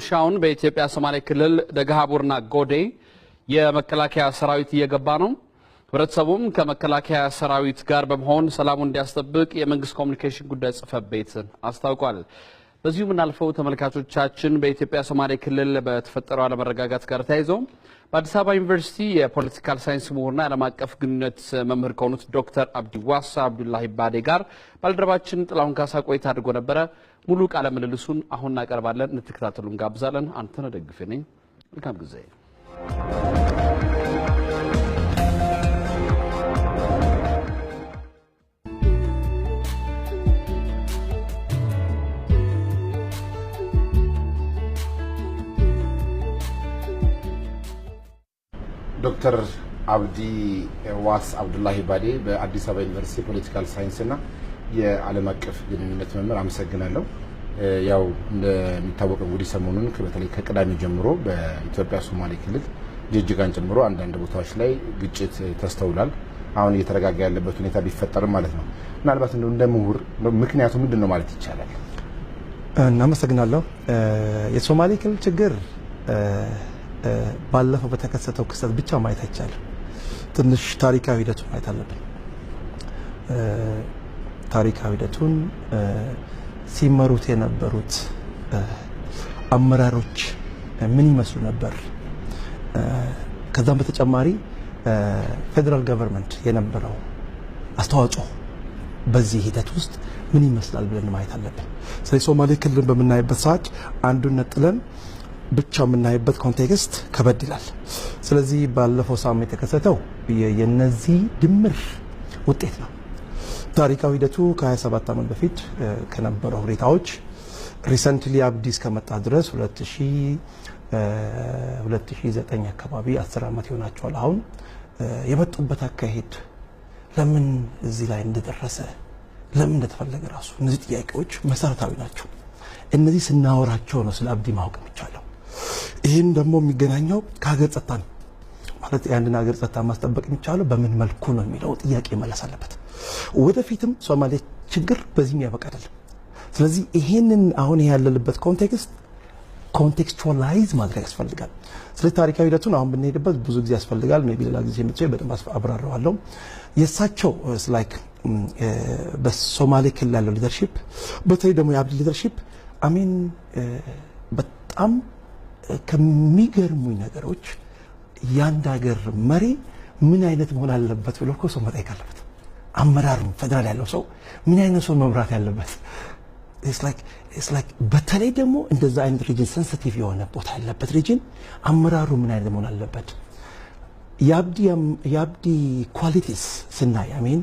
ሻውን በኢትዮጵያ ሶማሌ ክልል ደጋሃቡርና ጎዴ የመከላከያ ሰራዊት እየገባ ነው። ህብረተሰቡም ከመከላከያ ሰራዊት ጋር በመሆን ሰላሙን እንዲያስጠብቅ የመንግስት ኮሙኒኬሽን ጉዳይ ጽሕፈት ቤት አስታውቋል። በዚሁ ምናልፈው ተመልካቾቻችን በኢትዮጵያ ሶማሌ ክልል በተፈጠረው አለመረጋጋት ጋር ተያይዞ በአዲስ አበባ ዩኒቨርሲቲ የፖለቲካል ሳይንስ ምሁርና ዓለም አቀፍ ግንኙነት መምህር ከሆኑት ዶክተር አብዲ ዋሳ አብዱላሂ ባዴ ጋር ባልደረባችን ጥላሁን ካሳ ቆይታ አድርጎ ነበረ። ሙሉ ቃለ ምልልሱን አሁን እናቀርባለን። እንድትከታተሉ እንጋብዛለን። አንተነህ ደግፌ ነኝ። መልካም ጊዜ። ዶክተር አብዲ ዋስ አብዱላሂ ባዴ በአዲስ አበባ ዩኒቨርሲቲ የፖለቲካል ሳይንስ እና የዓለም አቀፍ ግንኙነት መምህር፣ አመሰግናለሁ። ያው እንደሚታወቀው እንግዲህ ሰሞኑን በተለይ ከቅዳሜ ጀምሮ በኢትዮጵያ ሶማሌ ክልል ጅጅጋን ጨምሮ አንዳንድ ቦታዎች ላይ ግጭት ተስተውሏል። አሁን እየተረጋጋ ያለበት ሁኔታ ቢፈጠርም ማለት ነው። ምናልባት እንደ ምሁር ምክንያቱ ምንድነው ማለት ይቻላል? እናመሰግናለሁ። የሶማሌ ክልል ችግር ባለፈው በተከሰተው ክስተት ብቻ ማየት አይቻልም። ትንሽ ታሪካዊ ሂደቱን ማየት አለብን። ታሪካዊ ሂደቱን ሲመሩት የነበሩት አመራሮች ምን ይመስሉ ነበር? ከዛም በተጨማሪ ፌደራል ገቨርንመንት የነበረው አስተዋጽኦ በዚህ ሂደት ውስጥ ምን ይመስላል ብለን ማየት አለብን። ስለዚህ ሶማሌ ክልልን በምናይበት ሰዓት አንዱን ነጥለን ብቻ የምናይበት ኮንቴክስት ከበድ ይላል። ስለዚህ ባለፈው ሳምንት የተከሰተው የነዚህ ድምር ውጤት ነው። ታሪካዊ ሂደቱ ከ27 ዓመት በፊት ከነበረው ሁኔታዎች ሪሰንትሊ አብዲ እስከመጣ ድረስ 2009 አካባቢ 10 ዓመት ይሆናቸዋል። አሁን የመጡበት አካሄድ ለምን እዚህ ላይ እንደደረሰ ለምን እንደተፈለገ ራሱ እነዚህ ጥያቄዎች መሰረታዊ ናቸው። እነዚህ ስናወራቸው ነው ስለ አብዲ ማወቅ የሚቻለው። ይህን ደግሞ የሚገናኘው ከሀገር ጸጥታ ነው። ማለት የአንድን ሀገር ጸጥታ ማስጠበቅ የሚቻለው በምን መልኩ ነው የሚለው ጥያቄ መለስ አለበት። ወደፊትም ሶማሌ ችግር በዚህም ያበቃ አይደለም። ስለዚህ ይሄንን አሁን ያለንበት ኮንቴክስቹዋላይዝ ማድረግ ያስፈልጋል። ስለዚህ ታሪካዊ ሂደቱን አሁን ብንሄድበት ብዙ ጊዜ ያስፈልጋል። ሜይ ቢ ሌላ ጊዜ የምትሰይ በደንብ አብራራዋለሁ። የእሳቸው ላይክ በሶማሌ ክልል ያለው ሊደርሺፕ በተለይ ደግሞ የአብዲ ሊደርሺፕ አሜን በጣም ከሚገርሙኝ ነገሮች የአንድ ሀገር መሪ ምን አይነት መሆን አለበት ብሎ እኮ ሰው መጠየቅ አለበት። አመራሩ ፌደራል ያለው ሰው ምን አይነት ሰው መምራት ያለበት ኢትስ ላይክ በተለይ ደግሞ እንደዛ አይነት ሪጅን ሴንሲቲቭ የሆነ ቦታ ያለበት ሪጅን አመራሩ ምን አይነት መሆን አለበት። የአብዲ ኳሊቲስ ስናይ አሜን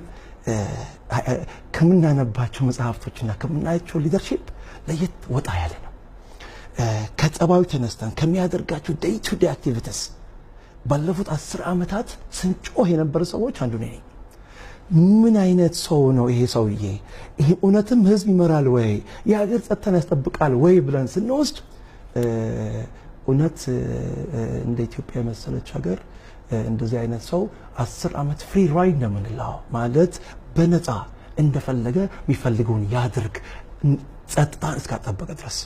ከምናነባቸው መጽሐፍቶችና ከምናያቸው ሊደርሺፕ ለየት ወጣ ያለ ነው። ከጸባዩ ተነስተን ከሚያደርጋቸው ዴይ ቱ ዴይ አክቲቪቲስ ባለፉት 10 ዓመታት ስንጮህ የነበረ ሰዎች አንዱ ነኝ። ምን አይነት ሰው ነው ይሄ ሰውዬ? ይሄ እውነትም ህዝብ ይመራል ወይ የሀገር ጸጥታን ያስጠብቃል ወይ ብለን ስንወስድ እውነት እንደ ኢትዮጵያ የመሰለች ሀገር እንደዚህ አይነት ሰው 10 ዓመት ፍሪ ራይድ ነው የምንለው። ማለት በነፃ እንደፈለገ የሚፈልገውን ያድርግ ጸጥታን እስካጠበቀ ድረስ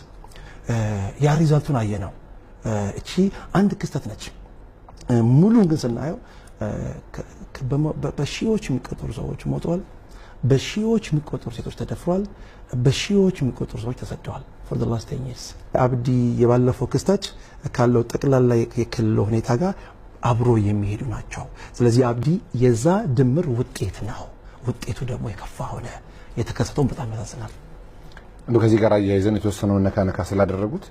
ያ ሪዛልቱን አየ ነው። እቺ አንድ ክስተት ነች። ሙሉን ግን ስናየው በሺዎች የሚቆጠሩ ሰዎች ሞተዋል። በሺዎች የሚቆጠሩ ሴቶች ተደፍረዋል። በሺዎች የሚቆጠሩ ሰዎች ተሰደዋል። for the last 10 years አብዲ የባለፈው ክስተት ካለው ጠቅላላ የክልሉ ሁኔታ ጋር አብሮ የሚሄዱ ናቸው። ስለዚህ አብዲ የዛ ድምር ውጤት ነው። ውጤቱ ደግሞ የከፋ ሆነ። የተከሰተው በጣም ያሳዝናል። ከዚህ ጋር ያይዘን የተወሰነው ነካ ስላደረጉት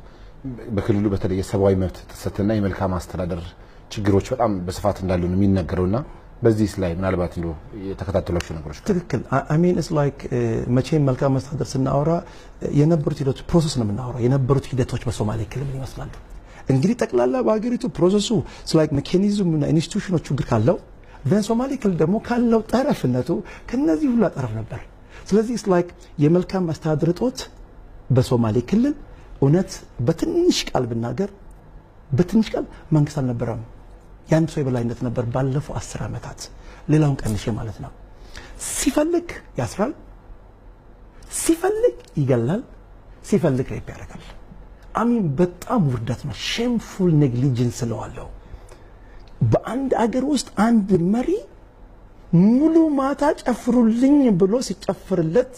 በክልሉ በተለይ የሰብአዊ መብት ጥሰትና የመልካም አስተዳደር ችግሮች በጣም በስፋት እንዳሉ ነው የሚነገረውና በዚህ ላይ ምናልባት ነው የተከታተሏቸው ነገሮች ትክክል አሜን ኢትስ ላይክ መቼም መልካም አስተዳደር ስናወራ የነበሩት ሂደቶች ፕሮሰስ ነው የምናወራው። የነበሩት ሂደቶች በሶማሌ ክልል ምን ይመስላሉ? እንግዲህ ጠቅላላ በአገሪቱ ፕሮሰሱ ላይክ ሜካኒዝም እና ኢንስቲትዩሽኖች ችግር ካለው በሶማሌ ክልል ደግሞ ካለው ጠረፍነቱ ከነዚህ ሁሉ ጠረፍ ነበር። ስለዚህ ኢትስ ላይክ የመልካም አስተዳደር እጦት በሶማሌ ክልል እውነት በትንሽ ቃል ብናገር በትንሽ ቃል መንግስት አልነበረም። ያንድ ሰው የበላይነት ነበር ባለፈው 10 ዓመታት። ሌላውን ቀንሼ ማለት ነው። ሲፈልግ ያስራል፣ ሲፈልግ ይገላል፣ ሲፈልግ ሬፕ ያደርጋል። አሚን በጣም ውርደት ነው። ሼምፉል ኔግሊጀንስ ስለዋለው በአንድ አገር ውስጥ አንድ መሪ ሙሉ ማታ ጨፍሩልኝ ብሎ ሲጨፍርለት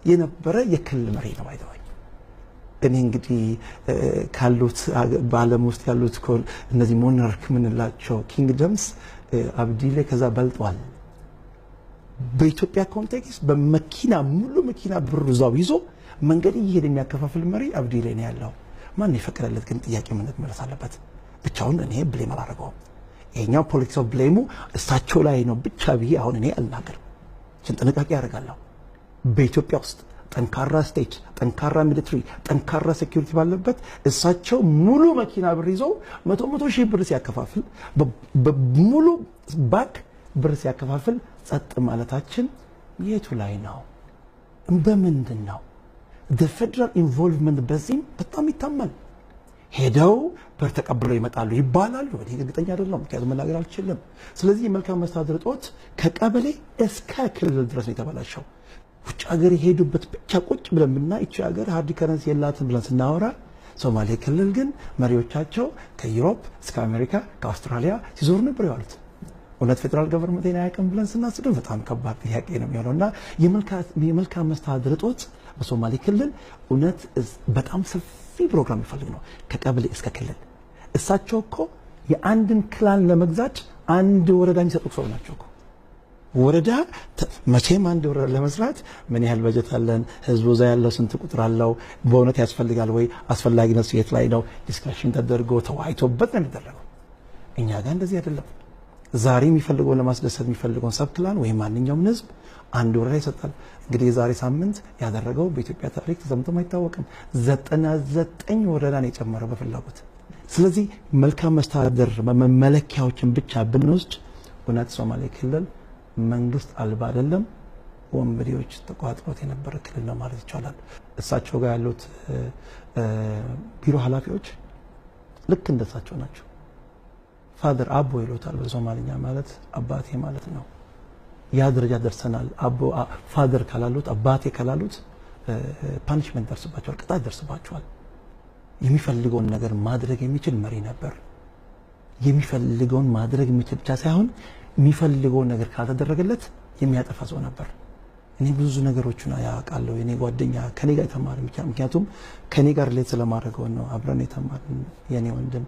የነበረ የክልል መሪ ነው አይደል? እኔ እንግዲህ ካሉት በዓለም ውስጥ ያሉት እነዚህ ሞናርክ ምንላቸው ኪንግደምስ አብዲሌ ከዛ በልጧል። በኢትዮጵያ ኮንቴክስት በመኪና ሙሉ መኪና ብር ዛው ይዞ መንገድ እየሄደ የሚያከፋፍል መሪ አብዲሌ ነው ያለው። ማን ይፈቅደለት ግን? ጥያቄ መመለስ አለበት። ብቻውን እኔ ብሌም አላደረገውም። ይሄኛው ፖለቲካው ብሌሙ እሳቸው ላይ ነው ብቻ ብዬ አሁን እኔ አልናገርም። ጥንቃቄ ያደርጋለሁ። በኢትዮጵያ ውስጥ ጠንካራ ስቴት፣ ጠንካራ ሚሊተሪ፣ ጠንካራ ሴኩሪቲ ባለበት እሳቸው ሙሉ መኪና ብር ይዘው መቶ ሺህ ብር ሲያከፋፍል በሙሉ ባክ ብር ሲያከፋፍል ጸጥ ማለታችን የቱ ላይ ነው? በምንድን ነው? ፌደራል ኢንቮልቭመንት በዚህም በጣም ይታማል። ሄደው ብር ተቀብለው ይመጣሉ ይባላሉ። እኔ እርግጠኛ አይደለሁም፣ ምክንያቱም መናገር አልችልም። ስለዚህ የመልካም መስተዳድር እጦት ከቀበሌ እስከ ክልል ድረስ ነው የተበላሸው። ውጭ ሀገር የሄዱበት ብቻ ቁጭ ብለን ብናይ ይቺ ሀገር ሃርድ ከረንሲ የላትም ብለን ስናወራ፣ ሶማሌ ክልል ግን መሪዎቻቸው ከዩሮፕ እስከ አሜሪካ ከአውስትራሊያ ሲዞሩ ነበር ያሉት። እውነት ፌደራል ገቨርንመንት አያውቅም ብለን ስናስብ በጣም ከባድ ጥያቄ ነው የሚሆነው እና የመልካም መስተዳድር እጦት በሶማሌ ክልል እውነት በጣም ሰፊ ፕሮግራም ይፈልግ ነው፣ ከቀበሌ እስከ ክልል። እሳቸው እኮ የአንድን ክላን ለመግዛት አንድ ወረዳ የሚሰጡ ሰው ናቸው እኮ። ወረዳ መቼም አንድ ወረዳ ለመስራት ምን ያህል በጀት አለን? ህዝቡ እዛ ያለው ስንት ቁጥር አለው? በእውነት ያስፈልጋል ወይ? አስፈላጊነት የት ላይ ነው? ዲስካሽን ተደርጎ ተወያይቶበት ነው የሚደረገው። እኛ ጋር እንደዚህ አይደለም። ዛሬ የሚፈልገውን ለማስደሰት የሚፈልገውን ሰብ ክላን ወይም ማንኛውም ህዝብ አንድ ወረዳ ይሰጣል። እንግዲህ የዛሬ ሳምንት ያደረገው በኢትዮጵያ ታሪክ ተሰምቶም አይታወቅም። 99 ወረዳን የጨመረው በፍላጎት። ስለዚህ መልካም መስተዳድር መመለኪያዎችን ብቻ ብንወስድ እውነት ሶማሌ ክልል መንግስት አልባ አይደለም፣ ወንበዴዎች ተቋጥሮት የነበረ ክልል ነው ማለት ይቻላል። እሳቸው ጋር ያሉት ቢሮ ኃላፊዎች ልክ እንደሳቸው ናቸው። ፋደር አቦ ይሉታል በሶማሊኛ ማለት አባቴ ማለት ነው። ያ ደረጃ ደርሰናል። አቦ ፋደር ካላሉት አባቴ ካላሉት ፓኒሽመንት ደርስባቸዋል፣ ቅጣት ደርስባቸዋል። የሚፈልገውን ነገር ማድረግ የሚችል መሪ ነበር። የሚፈልገውን ማድረግ የሚችል ብቻ ሳይሆን የሚፈልገውን ነገር ካልተደረገለት የሚያጠፋ ሰው ነበር። እኔ ብዙ ነገሮችን ያውቃለሁ። የኔ ጓደኛ ከኔ ጋር የተማረ ምክንያቱም ከኔ ጋር ሌት ስለማድረገው ነው አብረን የተማርን። የኔ ወንድም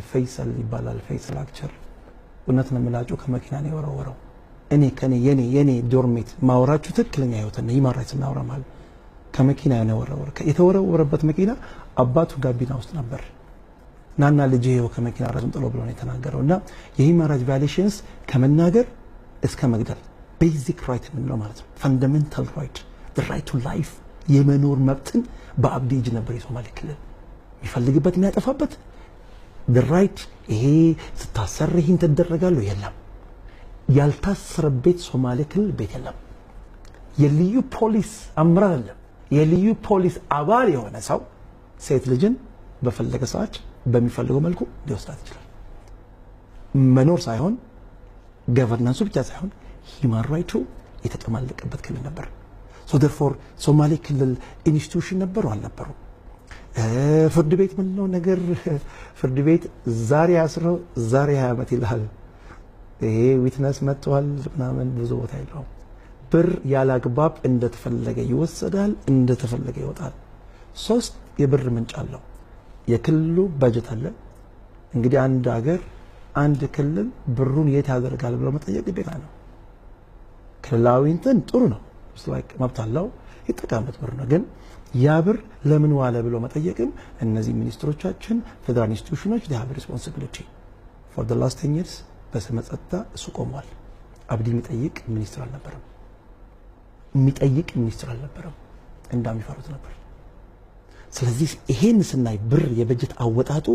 ፈይሰል ይባላል። ፈይሰል አክቸር እውነት ነው የምላችሁ ከመኪና ነው የወረወረው። እኔ የኔ ዶርሜት ማወራችሁ ትክክለኛ ህይወት ነው ይማራይ ስናወራ ማለት ከመኪና ነው የወረወረው። የተወረወረበት መኪና አባቱ ጋቢና ውስጥ ነበር። ናና ልጅ ይሄው ከመኪና ራሱን ጥሎ ብሎ ነው የተናገረው። እና የሂውማን ራይትስ ቫዮሌሽንስ ከመናገር እስከ መግደል ቤዚክ ራይት ነው ማለት ነው። ፈንዳሜንታል ራይት the right to life የመኖር መብትን በአብዲ እጅ ነበር የሶማሌ ክልል የሚፈልግበት የሚያጠፋበት the right። ይሄ ስታሰር ይሄን ተደረጋለሁ የለም። ያልታሰረበት ሶማሌ ክልል ቤት የለም። የልዩ ፖሊስ አመራር አለ። የልዩ ፖሊስ አባል የሆነ ሰው ሴት ልጅን በፈለገ ሰዓት በሚፈልገው መልኩ ሊወስዳት ይችላል። መኖር ሳይሆን ገቨርናንሱ ብቻ ሳይሆን ሂውማን ራይቱ የተጠማለቀበት ክልል ነበር። ሶ ዴርፎር ሶማሌ ክልል ኢንስቲትዩሽን ነበሩ አልነበሩ? ፍርድ ቤት ምን ነው ነገር ፍርድ ቤት ዛሬ አስረው ዛሬ 20 ዓመት ይላል። ይሄ ዊትነስ መጥቷል ምናምን ብዙ ቦታ ይለው ብር ያለ አግባብ እንደተፈለገ ይወሰዳል፣ እንደተፈለገ ይወጣል። 3 የብር ምንጭ አለው። የክልሉ በጀት አለ። እንግዲህ አንድ ሀገር አንድ ክልል ብሩን የት ያደርጋል ብሎ መጠየቅ ግዴታ ነው። ክልላዊ እንትን ጥሩ ነው ስላይክ መብት አለው ይጠቀምበት ብር ነው። ግን ያ ብር ለምን ዋለ ብሎ መጠየቅም እነዚህ ሚኒስትሮቻችን ፌደራል ኢንስቲትዩሽኖች they have responsibility for the last 10 years በስመ ጸጥታ እሱ ቆሟል። አብዲ የሚጠይቅ ሚኒስትር አልነበረም። እንደሚፈሩት ነበር። ስለዚህ ይሄን ስናይ ብር የበጀት አወጣጡ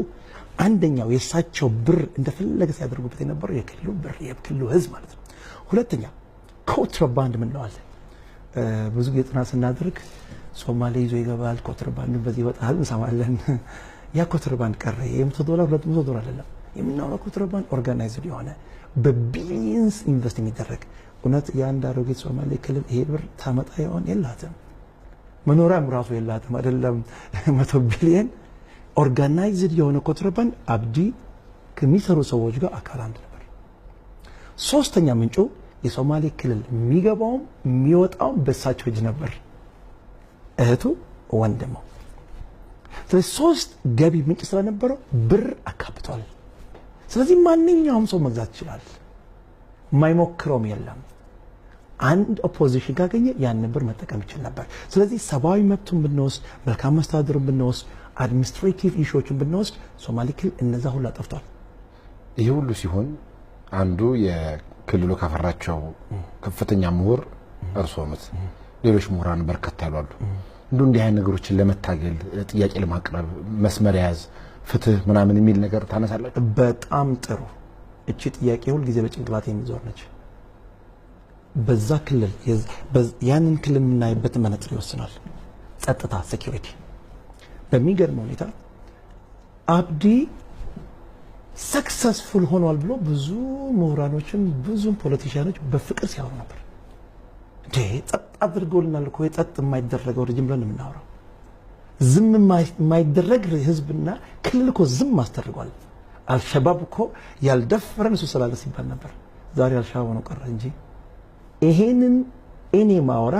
አንደኛው የሳቸው ብር እንደፈለገ ሲያደርጉበት የነበረው የክልሉ ብር የክልሉ ህዝብ ማለት ነው። ሁለተኛ ኮንትራባንድ ምን ነው አለ። ብዙ ጥናት ስናደርግ ሶማሌ ይዞ ይገባል፣ ኮንትራባንድ በዚህ ይወጣል እንሰማለን። ያ ኮንትራባንድ ቀረ። $100 $200 አይደለም የምናወራው። ኮንትራባንድ ኦርጋናይዝድ የሆነ በቢሊየንስ ኢንቨስት የሚደረግ እውነት የአንድ አሮጌት ሶማሌ ክልል ይሄ ብር ታመጣ ይሆን የላትም። መኖሪያም ራሱ የላትም አይደለም 100 ቢሊዮን ኦርጋናይዝድ የሆነ ኮንትሮባንድ አብዲ ከሚሰሩ ሰዎች ጋር አካል አንድ ነበር። ሶስተኛ ምንጩ የሶማሌ ክልል የሚገባውም የሚወጣውም በሳቸው እጅ ነበር፣ እህቱ ወንድሙ። ስለዚህ ሶስት ገቢ ምንጭ ስለነበረው ብር አካብቷል። ስለዚህ ማንኛውም ሰው መግዛት ይችላል፣ የማይሞክረውም የለም። አንድ ኦፖዚሽን ካገኘ ያን ብር መጠቀም ይችል ነበር። ስለዚህ ሰብአዊ መብቱን ብንወስድ፣ መልካም መስተዳድሩን ብንወስድ፣ አድሚኒስትሬቲቭ ኢሹዎችን ብንወስድ ሶማሌ ክልል እነዛ ሁሉ አጠፍቷል። ይሄ ሁሉ ሲሆን አንዱ የክልሉ ካፈራቸው ከፍተኛ ምሁር እርስዎ ነት፣ ሌሎች ምሁራን በርከት ያሉ አሉ። እንዲህ አይነት ነገሮችን ለመታገል ጥያቄ ለማቅረብ መስመር ያዝ ፍትህ ምናምን የሚል ነገር ታነሳላችሁ? በጣም ጥሩ። እቺ ጥያቄ ሁሉ ጊዜ በጭንቅላት የሚዞር ነች። በዛ ክልል ያንን ክልል የምናይበት መነጽር ይወስናል። ጸጥታ፣ ሴኩሪቲ። በሚገርም ሁኔታ አብዲ ሰክሰስፉል ሆኗል ብሎ ብዙ ምሁራኖችም ብዙ ፖለቲሽያኖች በፍቅር ሲያወሩ ነበር። ጸጥ አድርጎልናል እኮ የጸጥ የማይደረገው ረጅም ብለን የምናወራው ዝም የማይደረግ ህዝብና ክልል እኮ ዝም አስደርጓል። አልሸባብ እኮ ያልደፈረን እሱ ስላለ ሲባል ነበር። ዛሬ አልሸባብ ነው ቀረ እንጂ ይሄንን እኔ ማወራ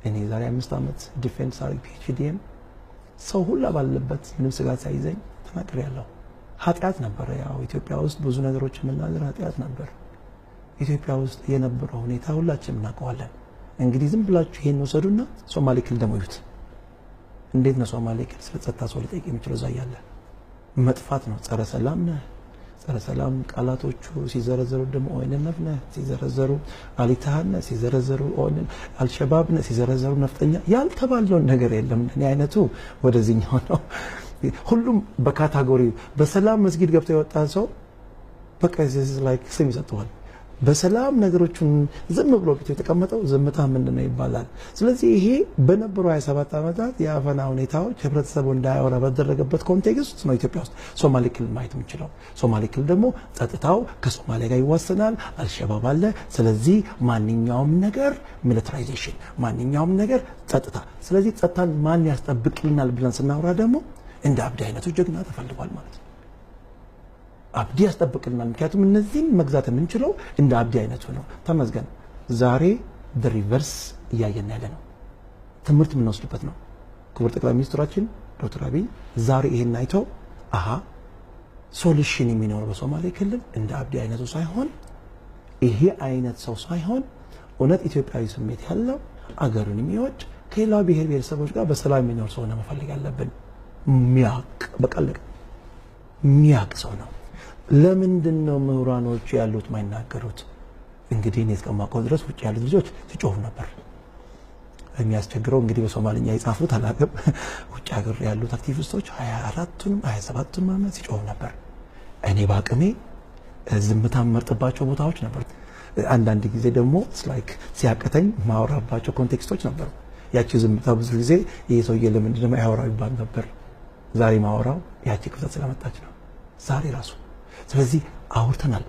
እኔ ዛሬ 5 ዓመት ዲፌንስ አርግ ፒኤችዲኤም ሰው ሁላ ባለበት ምንም ስጋት ሳይዘኝ ተናግሬያለሁ። ኃጢአት ነበር። ያው ኢትዮጵያ ውስጥ ብዙ ነገሮች መናገር ኃጢአት ነበር። ኢትዮጵያ ውስጥ የነበረው ሁኔታ ሁላችንም እናውቀዋለን። እንግዲህ ዝም ብላችሁ ይሄን ወሰዱና ሶማሌ ክልል ደግሞ ይዩት። እንዴት ነው ሶማሌ ክልል ስለ ጸጥታ ሰው ሊጠይቅ የሚችለው? እዛ ያለ መጥፋት ነው። ጸረ ሰላም ነህ፣ ጸረ ሰላም ቃላቶቹ ሲዘረዘሩ ደግሞ ኦኤንኤፍ ነህ፣ ሲዘረዘሩ አሊታሃን ነህ፣ ሲዘረዘሩ አልሸባብ ነህ፣ ሲዘረዘሩ ነፍጠኛ። ያልተባለውን ነገር የለም። እኔ አይነቱ ወደዚህኛው ነው። ሁሉም በካታጎሪ በሰላም መስጊድ ገብቶ የወጣ ሰው በቃ ላይክ ስም ይሰጠዋል። በሰላም ነገሮችን ዝም ብሎ ቢቶ የተቀመጠው ዝምታ ምንድነው ይባላል። ስለዚህ ይሄ በነበሩ 27 ዓመታት የአፈና ሁኔታዎች ህብረተሰቡ እንዳያወራ በተደረገበት ኮንቴክስት ነው ኢትዮጵያ ውስጥ ሶማሌ ክልል ማየት የምንችለው። ሶማሌ ክልል ደግሞ ጸጥታው ከሶማሌ ጋር ይዋሰናል፣ አልሸባብ አለ። ስለዚህ ማንኛውም ነገር ሚሊታራይዜሽን፣ ማንኛውም ነገር ጸጥታ። ስለዚህ ጸጥታን ማን ያስጠብቅልናል ብለን ስናወራ ደግሞ እንደ አብዲ አይነቱ ጀግና ተፈልጓል ማለት ነው። አብዲ ያስጠብቅልናል። ምክንያቱም እነዚህን መግዛት የምንችለው እንደ አብዲ አይነቱ ነው። ተመስገን። ዛሬ ሪቨርስ እያየን ያለ ነው። ትምህርት የምንወስድበት ነው። ክቡር ጠቅላይ ሚኒስትራችን ዶክተር አብይ ዛሬ ይሄን አይተው ሶሉሽን የሚኖረው በሶማሌ ክልል እንደ አብዲ አይነቱ ሳይሆን ይሄ አይነት ሰው ሳይሆን እውነት ኢትዮጵያዊ ስሜት ያለው አገሩን የሚወድ ከሌላው ብሔር ብሔረሰቦች ጋር በሰላም የሚኖር ሰው ነው መፈለግ ያለብን። ሚያቅ ሰው ነው። ለምንድን ነው ምሁራኖች ያሉት ማይናገሩት? እንግዲህ እኔ እስከማውቀው ድረስ ውጭ ያሉት ልጆች ሲጮሁ ነበር። የሚያስቸግረው እንግዲህ በሶማሊኛ የጻፉት አላውቅም። ውጭ ሀገር ያሉት አክቲቪስቶች 24ቱንም 27ቱንም ዓመት ሲጮሁ ነበር። እኔ በአቅሜ ዝምታ መርጥባቸው ቦታዎች ነበር። አንዳንድ ጊዜ ደግሞ ላይክ ሲያቀተኝ ማወራባቸው ኮንቴክስቶች ነበሩ። ያቺ ዝምታ ብዙ ጊዜ ይሄ ሰውዬ ለምንድን ነው ያወራው ይባል ነበር። ዛሬ ማወራው ያቺ ክፍተት ስለመጣች ነው። ዛሬ ራሱ ስለዚህ አውርተናል፣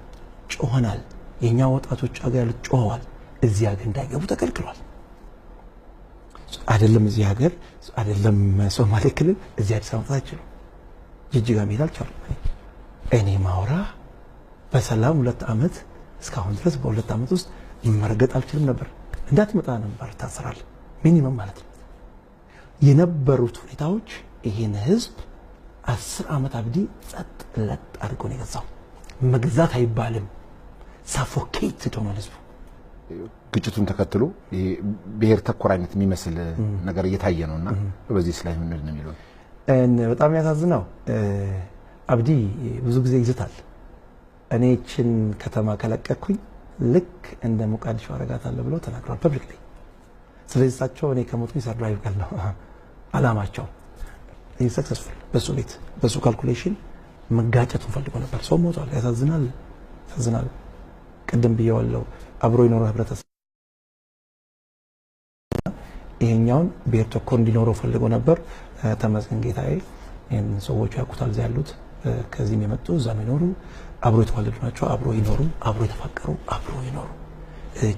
ጮኸናል። የኛ ወጣቶች አገር ያሉት ጮኸዋል። እዚህ ሀገር እንዳይገቡ ተከልክሏል። አይደለም እዚህ ሀገር አይደለም ሶማሌ ክልል እዚህ አዲስ አበባ ታችሉ ጅጅጋ መሄድ አልቻሉም። እኔ ማውራ በሰላም 2 ዓመት እስካሁን ድረስ በ2 ዓመት ውስጥ መረገጥ አልችልም ነበር። እንዳትመጣ ነበር ታስራል ሚኒመም ማለት ነው። የነበሩት ሁኔታዎች ይሄን ህዝብ 10 ዓመት አብዲ ጸጥ ለጥ አድርጎ ነው የገዛው። መግዛት አይባልም፣ ሳፎኬት ሆኖ ህዝቡ። ግጭቱን ተከትሎ ብሔር ተኮር አይነት የሚመስል ነገር እየታየ ነውና በዚህ ላይ ምን ነው የሚለው በጣም ያሳዝነው። አብዲ ብዙ ጊዜ ይዝታል። እኔ እቺን ከተማ ከለቀኩኝ ልክ እንደ ሞቃዲሾ አረጋታለሁ ብለው ተናግሯል ፐብሊክሊ። ስለዚህ እሳቸው እኔ ከሞትኩኝ ሰርቫይቭ ካለው አላማቸው ይሄ ሰክሰስፉል በሱ ቤት በሱ ካልኩሌሽን መጋጨቱን ፈልጎ ነበር። ሰው ሞቷል። ያሳዝናል። ቅድም ብየዋለሁ። አብሮ ይኖረው ህብረተሰብ ይሄኛውን ብሔር ተኮር እንዲኖረው ፈልጎ ነበር። ተመስገን ጌታዬ ይሄን ሰዎች ያውቁታል። እዚያ ያሉት ከዚህም የመጡ እዛም ይኖሩ አብሮ የተዋለዱ ናቸው። አብሮ ይኖሩ፣ አብሮ የተፋቀሩ፣ አብሮ ይኖሩ።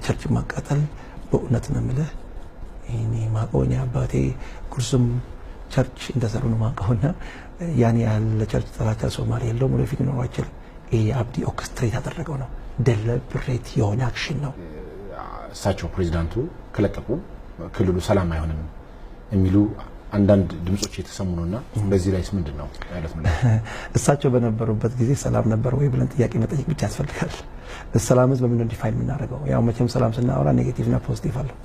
ቸርች ማቃጠል በእውነት ነው የምልህ እኔ ማቆኛ አባቴ ጉርሱም ቸርች እንደሰሩ ነው ማቀውና ያኔ ያለ ቸርች ጥራቻ ሶማሌ የለውም ወደፊት ነው አይችልም። ይሄ አብዲ ኦርኬስትሬት ያደረገው ነው ደሊብሬት የሆነ አክሽን ነው። እሳቸው ፕሬዝዳንቱ ከለቀቁ ክልሉ ሰላም አይሆንም የሚሉ አንዳንድ ድምጾች የተሰሙ ነውና በዚህ ላይስ ምንድነው ማለት ነው? እሳቸው በነበሩበት ጊዜ ሰላም ነበር ወይ ብለን ጥያቄ መጠየቅ ብቻ ያስፈልጋል። ሰላምስ በምን ነው ዲፋይን የምናደርገው? ያው መቼም ሰላም ስናወራ ኔጌቲቭ እና ፖዚቲቭ አለው።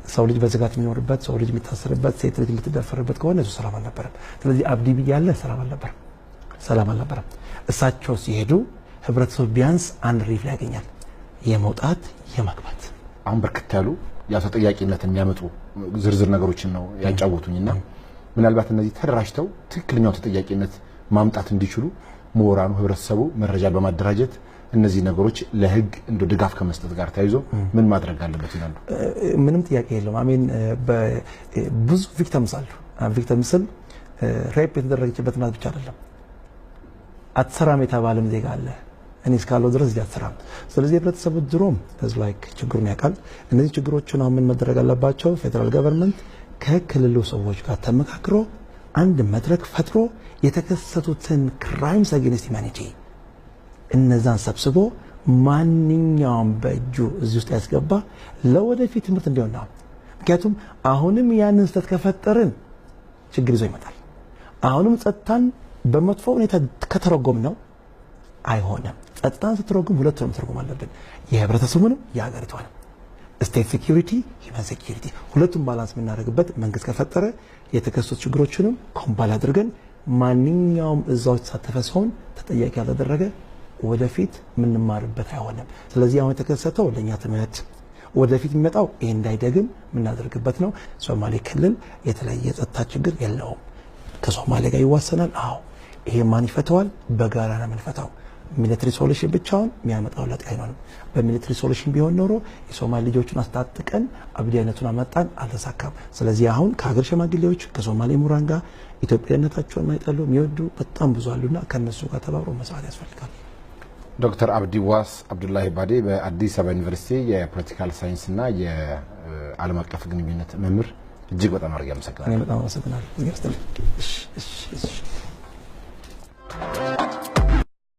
ሰው ልጅ በዝጋት የሚኖርበት፣ ሰው ልጅ የሚታሰርበት፣ ሴት ልጅ የምትደፈርበት ከሆነ እሱ ሰላም አልነበረም። ስለዚህ አብዲ ብያለ ሰላም አልነበረም። እሳቸው ሲሄዱ ህብረተሰቡ ቢያንስ አንድ ሪፍ ያገኛል፣ የመውጣት የመግባት። አሁን በርከት ያሉ ያው ተጠያቂነትን የሚያመጡ ዝርዝር ነገሮችን ነው ያጫወቱኝና ምናልባት እነዚህ ተደራጅተው ትክክለኛው ተጠያቂነት ማምጣት እንዲችሉ ምሁራኑ ህብረተሰቡ መረጃ በማደራጀት እነዚህ ነገሮች ለህግ እንደ ድጋፍ ከመስጠት ጋር ተያይዞ ምን ማድረግ አለበት ይላሉ? ምንም ጥያቄ የለውም። አሜን ብዙ ቪክቲምስ አሉ። ቪክቲምስ ሬፕ የተደረገችበት እናት ብቻ አይደለም። አትሰራም የተባለም ዜጋ አለ። እኔ እስካለው ድረስ አትሰራም። ስለዚህ ህብረተሰቡ ድሮም ላይክ ችግሩን ያውቃል። እነዚህ ችግሮችን አሁን ምን መደረግ አለባቸው? ፌደራል ገቨርንመንት ከክልሉ ሰዎች ጋር ተመካክሮ አንድ መድረክ ፈጥሮ የተከሰቱትን ክራይምስ አጌንስት ሂውማኒቲ እነዛን ሰብስቦ ማንኛውም በእጁ እዚህ ውስጥ ያስገባ ለወደፊት ትምህርት እንዲሆን ነው። ምክንያቱም አሁንም ያንን ስህተት ከፈጠርን ችግር ይዞ ይመጣል። አሁንም ጸጥታን በመጥፎ ሁኔታ ከተረጎም ነው አይሆንም። ጸጥታን ስትረጉም ሁለቱንም መተርጎም አለብን፣ የህብረተሰቡንም የሀገሪቷንም። ስቴት ሴኩሪቲ፣ ሂውማን ሴኩሪቲ ሁለቱም ባላንስ የምናደርግበት መንግስት ከፈጠረ የተከሰቱ ችግሮችንም ኮምፓይል አድርገን ማንኛውም እዛው የተሳተፈ ሲሆን ተጠያቂ ያልተደረገ ወደፊት የምንማርበት አይሆንም። ስለዚህ አሁን የተከሰተው ለኛ ትምህርት ወደፊት የሚመጣው ይሄ እንዳይደግም የምናደርግበት ነው። ሶማሌ ክልል የተለየ የጸጥታ ችግር የለውም። ከሶማሌ ጋር ይዋሰናል። አዎ ይሄ ማን ይፈታዋል? በጋራ ነው የምንፈታው። ሚሊተሪ ሶሉሽን ብቻውን የሚያመጣው ለውጥ አይሆንም። በሚሊተሪ ሶሉሽን ቢሆን ኖሮ የሶማሌ ልጆችን አስታጥቀን አብዲ አይነቱን አመጣን፣ አልተሳካም። ስለዚህ አሁን ከሀገር ሽማግሌዎች ከሶማሌ ምሁራን ጋር ኢትዮጵያነታቸውን ማይጠሉ የሚወዱ በጣም ብዙ አሉና ከነሱ ጋር ተባብሮ መስራት ያስፈልጋል። ዶክተር አብዲ ዋስ አብዱላሂ ባዴ በአዲስ አበባ ዩኒቨርሲቲ የፖለቲካል ሳይንስና የዓለም አቀፍ ግንኙነት መምህር፣ እጅግ በጣም አድርጌ አመሰግናለሁ። እኔ በጣም አመሰግናለሁ።